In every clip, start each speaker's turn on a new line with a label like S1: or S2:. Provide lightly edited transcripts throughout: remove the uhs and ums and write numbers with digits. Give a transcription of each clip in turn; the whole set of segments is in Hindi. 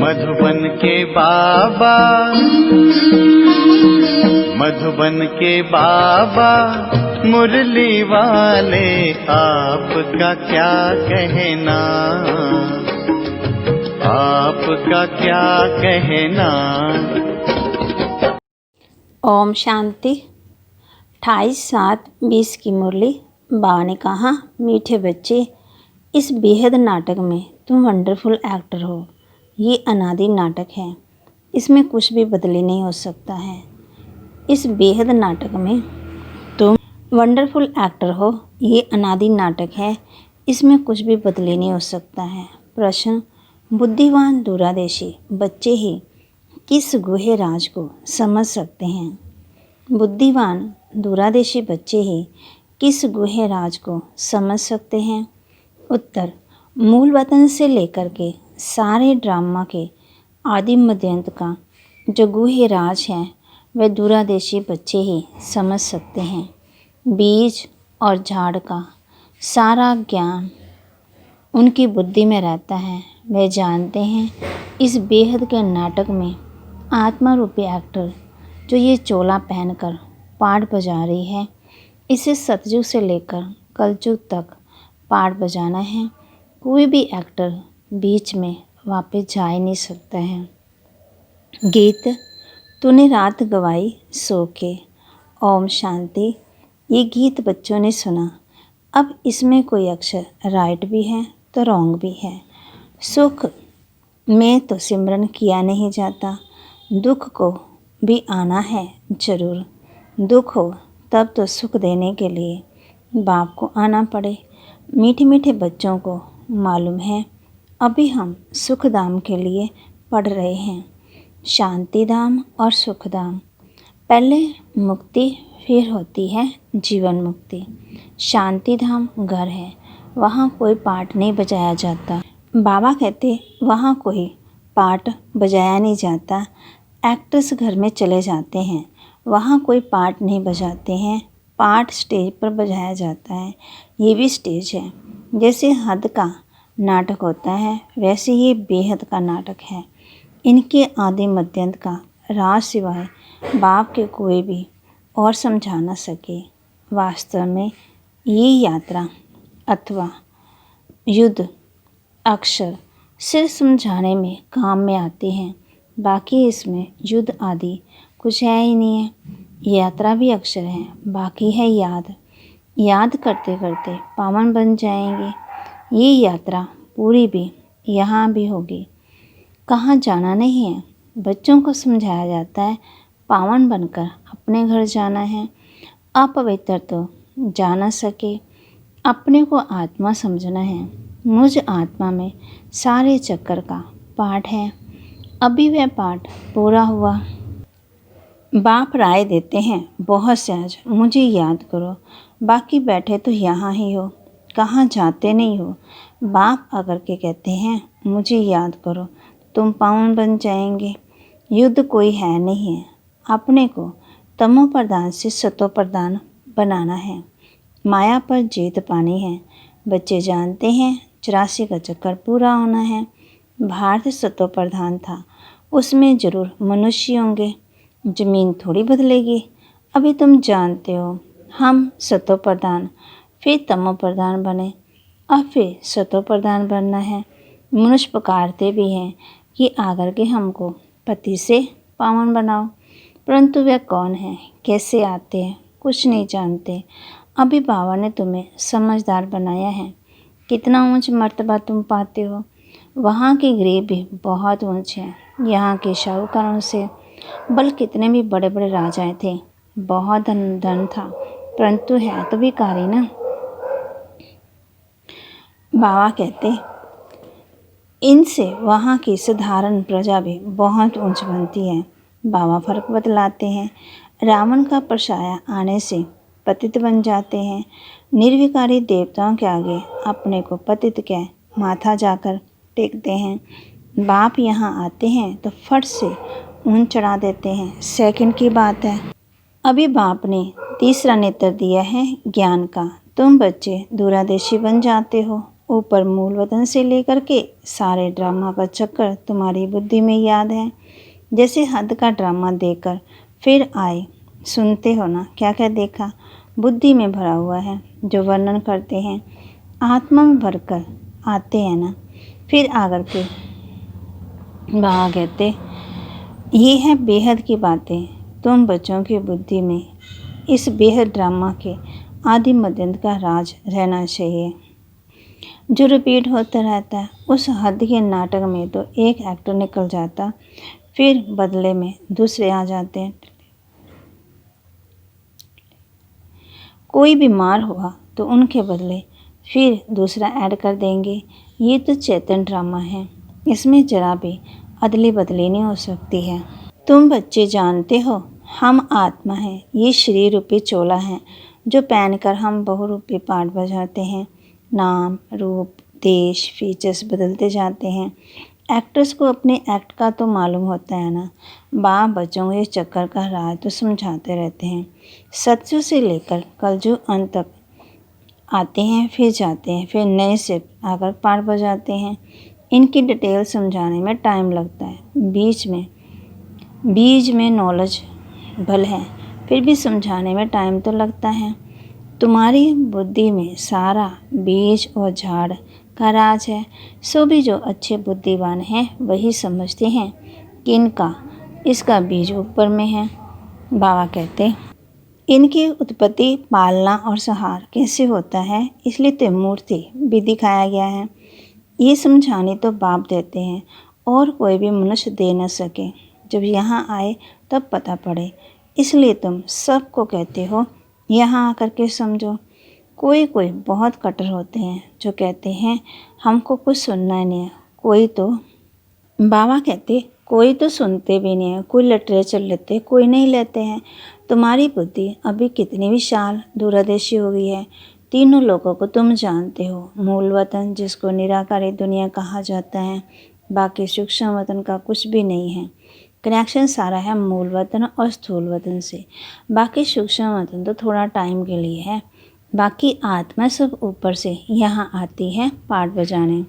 S1: मधुबन के बाबा, मधुबन के बाबा मुरली वाले, आपका क्या कहना, आपका क्या कहना।
S2: ओम शांति। 28/7/20 की मुरली। बाबा ने कहा, मीठे बच्चे, इस बेहद नाटक में तुम वंडरफुल एक्टर हो। ये अनादि नाटक है, इसमें कुछ भी बदली नहीं हो सकता है। इस बेहद नाटक में तुम वंडरफुल एक्टर हो। ये अनादि नाटक है, इसमें कुछ भी बदली नहीं हो सकता है। प्रश्न, बुद्धिवान दूरादेशी बच्चे ही किस गुहे राज को समझ सकते हैं? बुद्धिवान दूरादेशी बच्चे ही किस गुहे राज को समझ सकते हैं? उत्तर, मूल वतन से लेकर के सारे ड्रामा के आदि मध्यांत का जो गुहे राज है वह दूरादेशी बच्चे ही समझ सकते हैं। बीज और झाड़ का सारा ज्ञान उनकी बुद्धि में रहता है। वे जानते हैं इस बेहद के नाटक में आत्मा रूपी एक्टर जो ये चोला पहनकर पाठ बजा रही है, इसे सतयुग से लेकर कलयुग तक पाठ बजाना है। कोई भी एक्टर बीच में वापस जा ही नहीं सकता है। गीत, तूने रात गवाई सो के। ओम शांति। ये गीत बच्चों ने सुना। अब इसमें कोई अक्षर राइट भी है तो रॉन्ग भी है। सुख में तो सिमरन किया नहीं जाता, दुख को भी आना है जरूर। दुख हो तब तो सुख देने के लिए बाप को आना पड़े। मीठे मीठे बच्चों को मालूम है अभी हम सुख धाम के लिए पढ़ रहे हैं, शांति धाम और सुख धाम। पहले मुक्ति, फिर होती है जीवन मुक्ति। शांति धाम घर है, वहाँ कोई पाठ नहीं बजाया जाता। बाबा कहते वहाँ कोई पाठ बजाया नहीं जाता। एक्टर्स घर में चले जाते हैं, वहाँ कोई पाठ नहीं बजाते हैं। पाठ स्टेज पर बजाया जाता है। ये भी स्टेज है। जैसे हद का नाटक होता है वैसे ये बेहद का नाटक है। इनके आदि मध्यांत का राज सिवाय बाप के कोई भी और समझा न सके। वास्तव में ये यात्रा अथवा युद्ध अक्षर सिर्फ समझाने में काम में आते हैं, बाकी इसमें युद्ध आदि कुछ है ही नहीं है। यात्रा भी अक्षर है, बाकी है याद। याद करते करते पावन बन जाएंगे। ये यात्रा पूरी भी यहाँ भी होगी, कहाँ जाना नहीं है। बच्चों को समझाया जाता है पावन बनकर अपने घर जाना है। अपवित्र तो जा न सके, अपने को आत्मा समझना है। मुझ आत्मा में सारे चक्कर का पाठ है। अभी वह पाठ पूरा हुआ। बाप राय देते हैं बहुत सहज, मुझे याद करो, बाकी बैठे तो यहाँ ही हो, कहाँ जाते नहीं हो। बाप अगर के कहते हैं मुझे याद करो, तुम पावन बन जाएंगे। युद्ध कोई है नहीं है, अपने को तमो प्रधान से सतो प्रधान बनाना है। माया पर जीत पानी है। बच्चे जानते हैं 84 का चक्कर पूरा होना है। भारत सतो प्रधान था, उसमें जरूर मनुष्य होंगे, जमीन थोड़ी बदलेगी। अभी तुम जानते हो हम सतो प्रधान, फिर तमो प्रधान बने, अब फिर सतो प्रधान बनना है। मनुष्य पुकारते भी हैं कि आकर के हमको पति से पावन बनाओ, परंतु वह कौन है, कैसे आते हैं, कुछ नहीं जानते। अभी बाबा ने तुम्हें समझदार बनाया है। कितना ऊंच मर्तबा तुम पाते हो। वहाँ की गरीब भी बहुत ऊंच है यहाँ के शाहूकारों से। बल कितने भी बड़े बड़े राजाएं थे, बहुत धन था, परंतु है तो भिखारी ना। बाबा कहते इनसे वहाँ की साधारण प्रजा भी बहुत ऊंच बनती है। बाबा फर्क बतलाते हैं। रावण का परछाया आने से पतित बन जाते हैं। निर्विकारी देवताओं के आगे अपने को पतित कह माथा जाकर टेकते हैं। बाप यहाँ आते हैं तो फट से ऊन चढ़ा देते हैं। सेकंड की बात है। अभी बाप ने तीसरा नेत्र दिया है ज्ञान का। तुम बच्चे दूरादेशी बन जाते हो। ऊपर मूल वतन से लेकर के सारे ड्रामा का चक्कर तुम्हारी बुद्धि में याद है। जैसे हद का ड्रामा देखकर फिर आए, सुनते हो ना क्या क्या देखा, बुद्धि में भरा हुआ है। जो वर्णन करते हैं आत्मा में भरकर आते हैं ना, फिर आकर के वहाँ कहते ये है बेहद की बातें। तुम बच्चों की बुद्धि में इस बेहद ड्रामा के आदि मध्यंत का राज रहना चाहिए जो रिपीट होता रहता है। उस हद के नाटक में तो एक एक्टर निकल जाता, फिर बदले में दूसरे आ जाते हैं। कोई बीमार हुआ तो उनके बदले फिर दूसरा ऐड कर देंगे। ये तो चेतन ड्रामा है, इसमें जरा भी अदली बदली नहीं हो सकती है। तुम बच्चे जानते हो हम आत्मा हैं, ये शरीर रूपी चोला है जो पहनकर हम बहुरूपी पाठ बजाते हैं। नाम, रूप, देश, फीचर्स बदलते जाते हैं। एक्टर्स को अपने एक्ट का तो मालूम होता है ना। बाप बच्चों को ये चक्कर का राज तो समझाते रहते हैं। सत्युग से लेकर कलयुग अंत तक आते हैं, फिर जाते हैं, फिर नए से आकर पाठ बजाते हैं। इनकी डिटेल समझाने में टाइम लगता है। बीज में नॉलेज भल है, फिर भी समझाने में टाइम तो लगता है। तुम्हारी बुद्धि में सारा बीज और झाड़ का राज है। सो भी जो अच्छे बुद्धिमान हैं वही समझते हैं कि इसका बीज ऊपर में है। बाबा कहते इनकी उत्पत्ति, पालना और संहार कैसे होता है, इसलिए त्रिमूर्ति भी दिखाया गया है। ये समझाने तो बाप देते हैं और कोई भी मनुष्य दे न सके। जब यहाँ आए तब पता पड़े, इसलिए तुम सबको कहते हो यहाँ आकर के समझो। कोई बहुत कट्टर होते हैं जो कहते हैं हमको कुछ सुनना ही नहीं है। बाबा कहते कोई तो सुनते भी नहीं है, कोई लिटरेचर लेते, कोई नहीं लेते हैं। तुम्हारी बुद्धि अभी कितनी विशाल दूरदर्शी हो गई है। तीनों लोगों को तुम जानते हो। मूल वतन जिसको निराकारी दुनिया कहा जाता है, बाकी सूक्ष्म वतन का कुछ भी नहीं है। कनेक्शन सारा है मूल वतन और स्थूल वतन से। बाकी सूक्ष्म वतन तो थोड़ा टाइम के लिए है। बाकी आत्मा सब ऊपर से यहाँ आती है पाठ बजाने।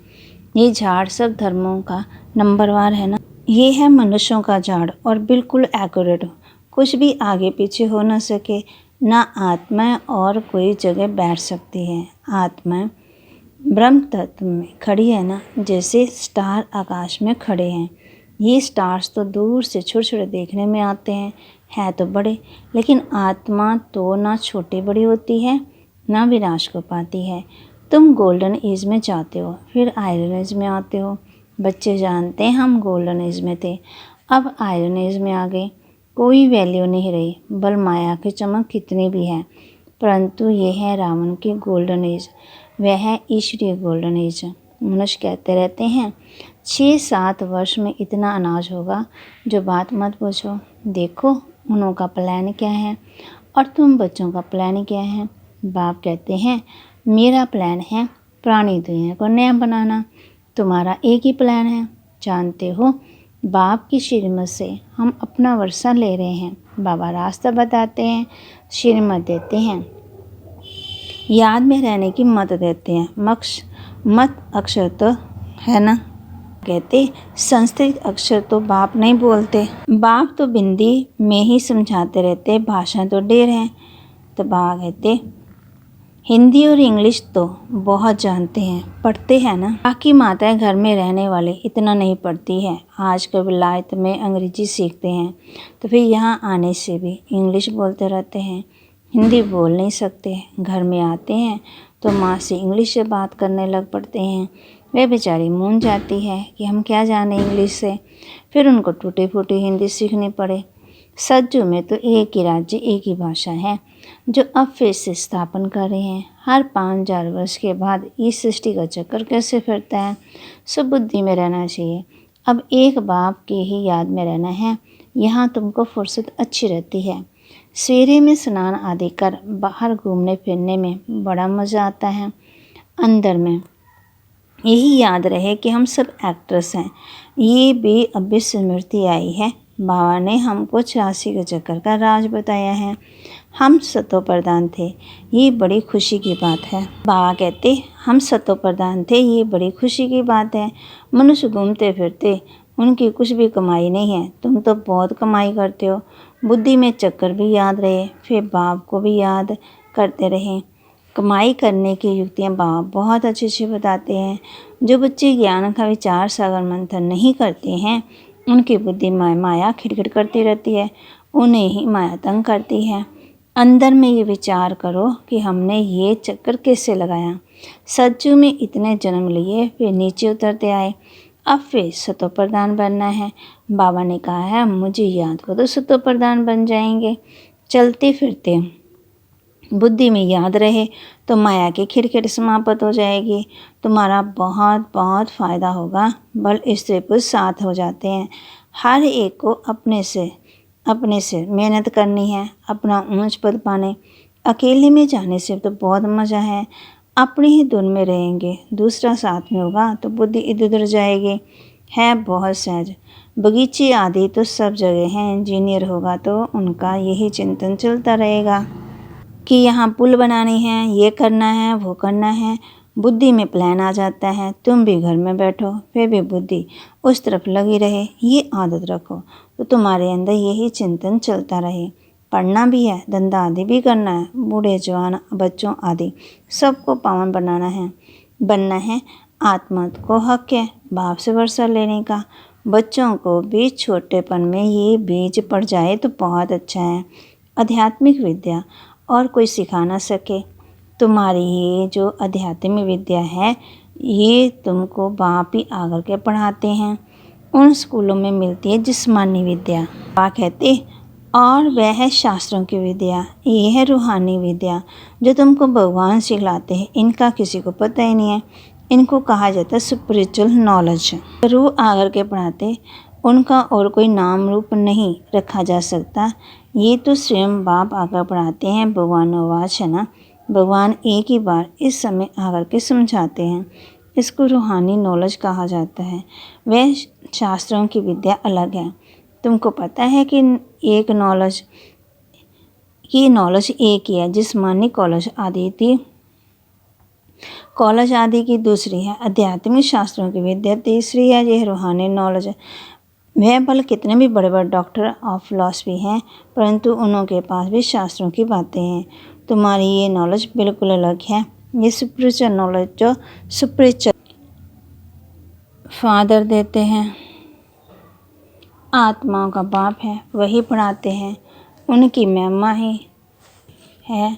S2: ये झाड़ सब धर्मों का नंबरवार है ना। ये है मनुष्यों का झाड़ और बिल्कुल एक्यूरेट, कुछ भी आगे पीछे हो न सके। ना आत्मा और कोई जगह बैठ सकती है। आत्मा ब्रह्म तत्व में खड़ी है ना, जैसे स्टार आकाश में खड़े हैं। ये स्टार्स तो दूर से छोटे छोटे देखने में आते हैं, है तो बड़े, लेकिन आत्मा तो ना छोटी बड़ी होती है ना विनाश को पाती है। तुम गोल्डन एज में जाते हो, फिर आयरन एज में आते हो। बच्चे जानते हैं हम गोल्डन एज में थे, अब आयरन एज में आ गए। कोई वैल्यू नहीं रही, बल माया की चमक कितनी भी है, परंतु ये है रावण की गोल्डन एज, वह है ईश्वरीय गोल्डन एज। मनुष्य कहते रहते हैं 6-7 वर्ष में इतना अनाज होगा, जो बात मत पूछो। देखो उनका प्लान क्या है और तुम बच्चों का प्लान क्या है। बाप कहते हैं मेरा प्लान है पुरानी दुनिया को नया बनाना, तुम्हारा एक ही प्लान है। जानते हो बाप की श्रीमत से हम अपना वर्षा ले रहे हैं। बाबा रास्ता बताते हैं, श्रीमत देते हैं, याद में रहने की मत देते हैं। मत अक्षर तो है ना, कहते संस्कृत अक्षर तो बाप नहीं बोलते। बाप तो बिंदी में ही समझाते रहते, भाषा तो ढेर है। तो बाबा कहते हिंदी और इंग्लिश तो बहुत जानते हैं, पढ़ते हैं ना। बाकी माताएं घर में रहने वाले इतना नहीं पढ़ती है। आज के विलायत में अंग्रेजी सीखते हैं तो फिर यहाँ आने से भी इंग्लिश बोलते रहते हैं, हिंदी बोल नहीं सकते। घर में आते हैं तो माँ से इंग्लिश से बात करने लग पड़ते हैं। वे बेचारी मूंझ जाती है कि हम क्या जाने इंग्लिश से, फिर उनको टूटी फूटी हिंदी सीखनी पड़े। सज्जू में तो एक ही राज्य, एक ही भाषा है जो अब फिर से स्थापन कर रहे हैं। हर 5000 वर्ष के बाद इस सृष्टि का चक्कर कैसे फिरता है, सब बुद्धि में रहना चाहिए। अब एक बाप की ही याद में रहना है। यहाँ तुमको फुर्सत अच्छी रहती है। सवेरे में स्नान आदि कर बाहर घूमने फिरने में बड़ा मज़ा आता है। अंदर में यही याद रहे कि हम सब एक्टर्स हैं। ये भी अभी स्मृति आई है बाबा ने हमको 84 के चक्कर का राज बताया है। हम सतो प्रधान थे, ये बड़ी खुशी की बात है। बाबा कहते हम सतो प्रधान थे, ये बड़ी खुशी की बात है। मनुष्य घूमते फिरते, उनकी कुछ भी कमाई नहीं है। तुम तो बहुत कमाई करते हो। बुद्धि में चक्कर भी याद रहे, फिर बाप को भी याद करते रहे। कमाई करने की युक्तियाँ बाबा बहुत अच्छे बताते हैं। जो बच्चे ज्ञान का विचार सागर मंथन नहीं करते हैं, उनकी बुद्धि माया खिड़खिड़ करती रहती है, उन्हें ही माया तंग करती है। अंदर में ये विचार करो कि हमने ये चक्कर कैसे लगाया। सज्जू में इतने जन्म लिए, फिर नीचे उतरते आए, अब फिर सतो प्रधान बनना है। बाबा ने कहा है मुझे याद हो तो सतो प्रधान बन जाएंगे। चलते फिरते बुद्धि में याद रहे तो माया की खिड़खिड़ समाप्त हो जाएगी। तुम्हारा बहुत बहुत फ़ायदा होगा। बल स्त्री पुरुष साथ हो जाते हैं। हर एक को अपने से मेहनत करनी है, अपना ऊंच पद पाने। अकेले में जाने से तो बहुत मज़ा है, अपनी ही धुन में रहेंगे। दूसरा साथ में होगा तो बुद्धि इधर उधर जाएगी। है बहुत सहज। बगीचे आदि तो सब जगह हैं। इंजीनियर होगा तो उनका यही चिंतन चलता रहेगा कि यहाँ पुल बनानी है, ये करना है, वो करना है। बुद्धि में प्लान आ जाता है। तुम भी घर में बैठो, फिर भी बुद्धि उस तरफ लगी रहे। ये आदत रखो तो तुम्हारे अंदर यही चिंतन चलता रहे। पढ़ना भी है, धंधा आदि भी करना है। बूढ़े जवान बच्चों आदि सबको पावन बनना है। आत्मा को हक है बाप से वर्षा लेने का। बच्चों को भी छोटेपन में ये बीज पड़ जाए तो बहुत अच्छा है। आध्यात्मिक विद्या और कोई सिखा ना सके। तुम्हारी ये जो आध्यात्मिक विद्या है, ये तुमको बाप ही आकर के पढ़ाते हैं। उन स्कूलों में मिलती है जिस्मानी विद्या। बाप कहते और वह है शास्त्रों की विद्या। ये है रूहानी विद्या जो तुमको भगवान सिखलाते हैं। इनका किसी को पता ही नहीं है। इनको कहा जाता है स्पिरिचुअल नॉलेज। रूह आकर के पढ़ाते, उनका और कोई नाम रूप नहीं रखा जा सकता। ये तो स्वयं बाप आकर पढ़ाते हैं। भगवानोवाच है ना, भगवान एक ही बार इस समय आकर के समझाते हैं। इसको रूहानी नॉलेज कहा जाता है। वह शास्त्रों की विद्या अलग है। तुमको पता है कि ये नॉलेज एक ही है। जिस्मानी कॉलेज आदि की दूसरी है। आध्यात्मिक शास्त्रों की विद्या तीसरी है। यह रूहानी नॉलेज है। वह भले कितने भी बड़े बड़े डॉक्टर ऑफ फिलॉसफी हैं, परंतु उनके पास भी शास्त्रों की बातें हैं। तुम्हारी ये नॉलेज बिल्कुल अलग है। ये स्पिरिचुअल नॉलेज जो स्पिरिचुअल फादर देते हैं, आत्माओं का बाप है, वही पढ़ाते हैं। उनकी महिमा ही है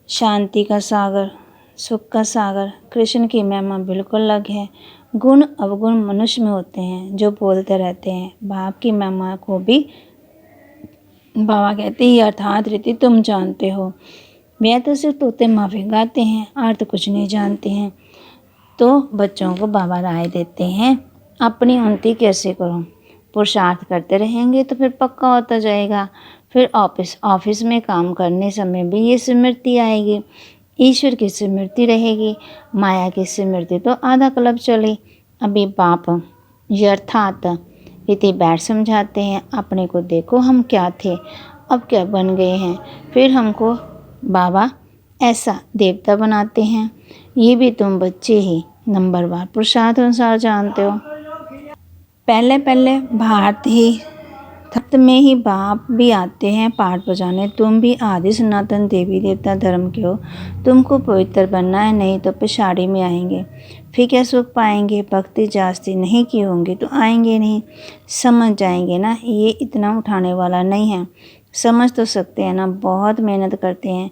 S2: शांति का सागर, सुख का सागर। कृष्ण की महिमा बिल्कुल अलग है। गुण अवगुण मनुष्य में होते हैं जो बोलते रहते हैं। बाप की महिमा को भी बाबा कहते हैं अर्थात रीति तुम जानते हो। वह तो सिर्फ तोते माफी गाते हैं, अर्थ कुछ नहीं जानते हैं। तो बच्चों को बाबा राय देते हैं अपनी उन्नति कैसे करो। पुरुषार्थ करते रहेंगे तो फिर पक्का होता जाएगा। फिर ऑफिस में काम करने समय भी ये स्मृति आएगी। ईश्वर की स्मृति रहेगी, माया की स्मृति तो आधा क्लब चली। अभी बाप यथार्थ रीति बैठ समझाते हैं। अपने को देखो हम क्या थे, अब क्या बन गए हैं। फिर हमको बाबा ऐसा देवता बनाते हैं। ये भी तुम बच्चे ही नंबरवार पुरुषार्थ अनुसार जानते हो। पहले भारत ही तख्त में ही बाप भी आते हैं पाठ बजाने। तुम भी आदि सनातन देवी देवता धर्म के हो। तुमको पवित्र बनना है, नहीं तो पिछाड़ी में आएंगे। फिर क्या सुख पाएंगे। भक्ति जास्ती नहीं की होंगी तो आएंगे नहीं। समझ जाएंगे ना, ये इतना उठाने वाला नहीं है। समझ तो सकते हैं ना, बहुत मेहनत करते हैं,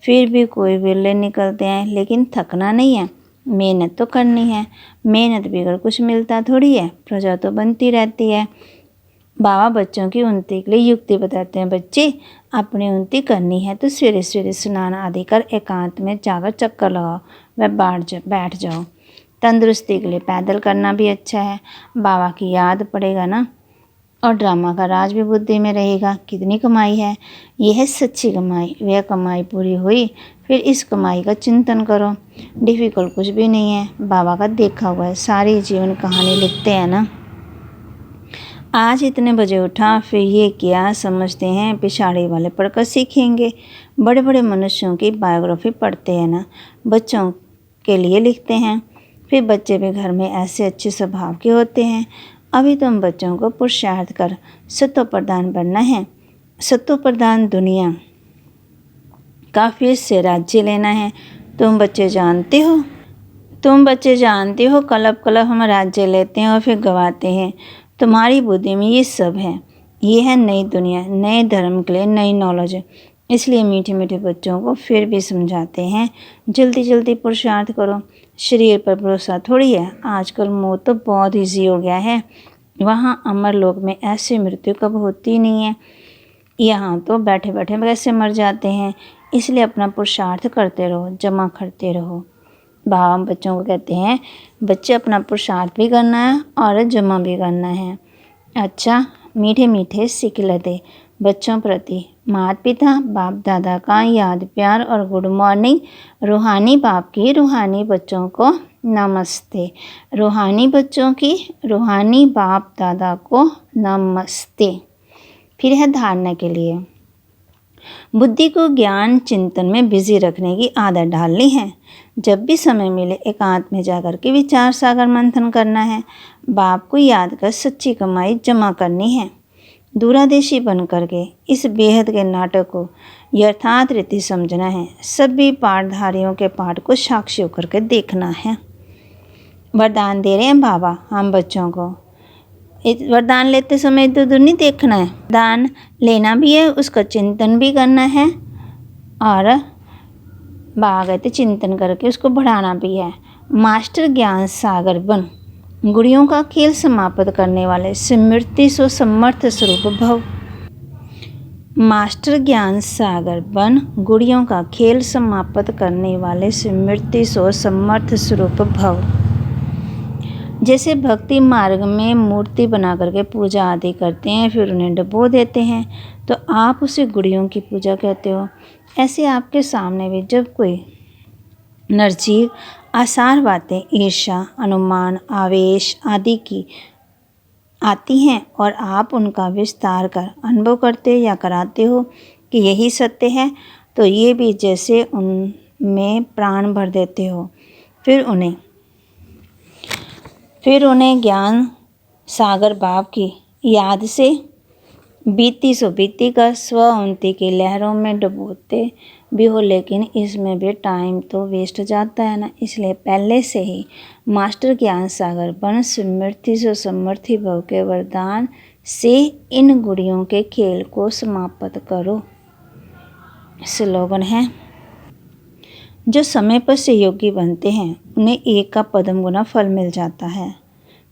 S2: फिर भी कोई विरले निकलते हैं। लेकिन थकना नहीं है, मेहनत तो करनी है। मेहनत बगैर कुछ मिलता थोड़ी है, प्रजा तो बनती रहती है। बाबा बच्चों की उन्नति के लिए युक्ति बताते हैं। बच्चे अपनी उन्नति करनी है तो सवेरे सवेरे स्नान आदि कर एकांत में जाकर चक्कर लगाओ, वह बैठ जाओ। तंदुरुस्ती के लिए पैदल करना भी अच्छा है। बाबा की याद पड़ेगा ना, और ड्रामा का राज भी बुद्धि में रहेगा। कितनी कमाई है, यह है सच्ची कमाई। वह कमाई पूरी हुई, फिर इस कमाई का चिंतन करो। डिफ़िकल्ट कुछ भी नहीं है, बाबा का देखा हुआ है। सारी जीवन कहानी लिखते हैं ना। आज इतने बजे उठा, फिर ये किया, समझते हैं पिछाड़ी वाले पढ़कर सीखेंगे। बड़े बड़े मनुष्यों की बायोग्राफी पढ़ते हैं ना, बच्चों के लिए लिखते हैं। फिर बच्चे भी घर में ऐसे अच्छे स्वभाव के होते हैं। अभी तुम बच्चों को पुरुषार्थ कर सत्व प्रधान बनना है। सत्व प्रधान दुनिया का फिर से राज्य लेना है। तुम बच्चे जानते हो कलप कलप हम राज्य लेते हैं और फिर गवाते हैं। तुम्हारी बुद्धि में ये सब है। ये है नई दुनिया, नए धर्म के लिए नई नॉलेज। इसलिए मीठे मीठे बच्चों को फिर भी समझाते हैं, जल्दी जल्दी पुरुषार्थ करो। शरीर पर भरोसा थोड़ी है। आजकल मौत तो बहुत ईजी हो गया है। वहाँ अमर लोक में ऐसी मृत्यु कब होती नहीं है। यहाँ तो बैठे बैठे कैसे मर जाते हैं। इसलिए अपना पुरुषार्थ करते रहो, जमा करते रहो। बाबा बच्चों को कहते हैं, बच्चे अपना पुरुषार्थ भी करना है और जमा भी करना है। अच्छा, मीठे मीठे सिकलते बच्चों प्रति माता पिता बाप दादा का याद प्यार और गुड मॉर्निंग। रूहानी बाप की रूहानी बच्चों को नमस्ते। रूहानी बच्चों की रूहानी बाप दादा को नमस्ते। फिर है धारणा के लिए, बुद्धि को ज्ञान चिंतन में बिजी रखने की आदत डालनी है। जब भी समय मिले एकांत में जाकर के विचार सागर मंथन करना है। बाप को याद कर सच्ची कमाई जमा करनी है। दूरादेशी बन करके इस बेहद के नाटक को यथार्थ रीति समझना है। सभी पाठधारियों के पाठ को साक्षी होकर के देखना है। वरदान दे रहे हैं बाबा हम बच्चों को। वरदान लेते समय इधर उधर नहीं देखना है। वरदान लेना भी है, उसका चिंतन भी करना है और बाबा कहते चिंतन करके उसको बढ़ाना भी है। मास्टर ज्ञान सागर बन गुड़ियों का खेल समाप्त करने वाले स्मृति सो समर्थ स्वरूप भव। मास्टर ज्ञान सागर बन गुड़ियों का खेल समाप्त करने वाले स्मृति सो समर्थ स्वरूप भव। जैसे भक्ति मार्ग में मूर्ति बना करके पूजा आदि करते हैं, फिर उन्हें डुबो देते हैं, तो आप उसे गुड़ियों की पूजा कहते हो। ऐसे आपके सामने भी जब कोई निर्जीव आसार बातें ईर्ष्या अनुमान आवेश आदि की आती हैं और आप उनका विस्तार कर अनुभव करते या कराते हो कि यही सत्य है, तो ये भी जैसे उनमें प्राण भर देते हो। फिर उन्हें ज्ञान सागर बाप की याद से बीती सो बीती का स्व उन्नति की लहरों में डुबोते भी हो, लेकिन इसमें भी टाइम तो वेस्ट जाता है ना। इसलिए पहले से ही मास्टर ज्ञान सागर बन स्मृति से समर्थी भव के वरदान से इन गुड़ियों के खेल को समाप्त करो। स्लोगन है, जो समय पर सहयोगी बनते हैं उन्हें एक का पदम गुना फल मिल जाता है।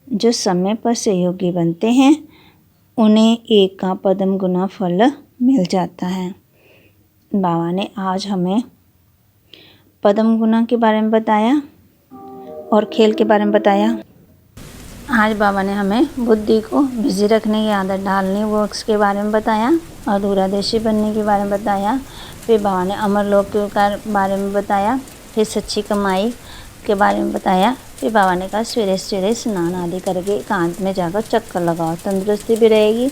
S2: जो समय पर सहयोगी बनते हैं उन्हें एक का पदम गुना फल मिल जाता है। बाबा ने आज हमें पदम गुना के बारे में बताया और खेल के बारे में बताया। आज बाबा ने हमें बुद्धि को बिजी रखने की आदत डालनी वो उसके बारे में बताया और दूरादेशी बनने के बारे में बताया। फिर बाबा ने अमर लोक के बारे में बताया, फिर सच्ची कमाई के बारे में बताया। फिर बाबा ने कहा सवेरे सवेरे स्नान आदि करके एकांत में जाकर चक्कर लगाओ, तंदुरुस्ती भी रहेगी।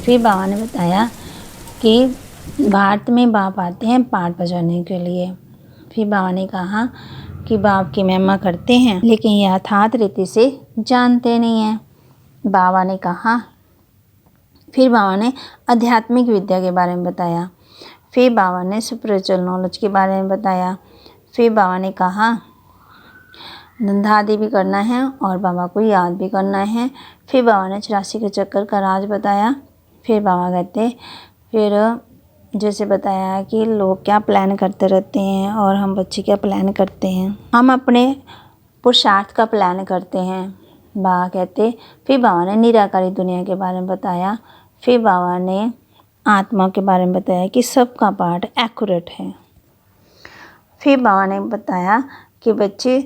S2: फिर बाबा ने बताया कि भारत में बाप आते हैं पाठ बजाने के लिए। फिर बाबा ने कहा कि बाप की महिमा करते हैं लेकिन यथार्थ रीति से जानते नहीं हैं। बाबा ने कहा, फिर बाबा ने आध्यात्मिक विद्या के बारे में बताया। फिर बाबा ने स्पिरिचुअल नॉलेज के बारे में बताया। फिर बाबा ने कहा धंधा आदि भी करना है और बाबा को याद भी करना है। फिर बाबा ने 84 के चक्कर का राज बताया। फिर बाबा कहते फिर जैसे बताया कि लोग क्या प्लान करते रहते हैं और हम बच्चे क्या प्लान करते हैं, हम अपने पुरुषार्थ का प्लान करते हैं। बाबा कहते फिर बाबा ने निराकारी दुनिया के बारे में बताया। फिर बाबा ने आत्मा के बारे में बताया कि सबका पार्ट एक्यूरेट है। फिर बाबा ने बताया कि बच्चे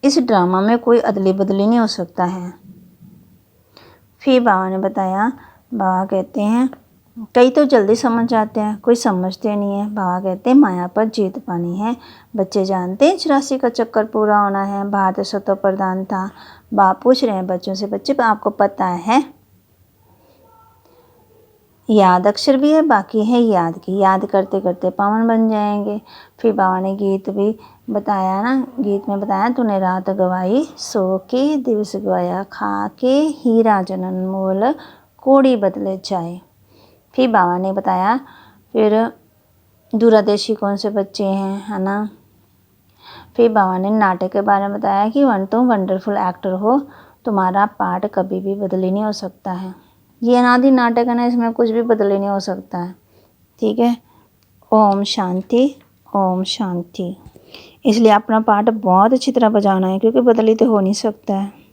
S2: इस ड्रामा में कोई अदली बदली नहीं हो सकता है। फिर बाबा ने बताया, बाबा कहते हैं कई तो जल्दी समझ जाते हैं, कोई समझते नहीं है। बाबा कहते हैं माया पर जीत पानी है। बच्चे जानते हैं 84 का चक्कर पूरा होना है। भारत स्वतः प्रधान था। बाप पूछ रहे हैं बच्चों से, बच्चे आपको पता है याद अक्षर भी है, बाकी है याद की। याद करते करते पवन बन जाएंगे। फिर बाबा ने गीत भी बताया ना, गीत में बताया, तूने रात गवाई सो के दिवस गवाया, खा के हीरा जनन मोल कोड़ी बदले जाए। फिर बाबा ने बताया फिर दूरादेशी कौन से बच्चे हैं, है ना। फिर बाबा ने नाटक के बारे में बताया कि तुम वंडरफुल एक्टर हो, तुम्हारा पार्ट कभी भी बदल ही नहीं हो सकता है। ये अनादि नाटक है ना, इसमें कुछ भी बदल ही नहीं हो सकता है। ठीक है। ओम शांति, ओम शांति। इसलिए अपना पार्ट बहुत अच्छी तरह बजाना है, क्योंकि बदल ही तो हो नहीं सकता है।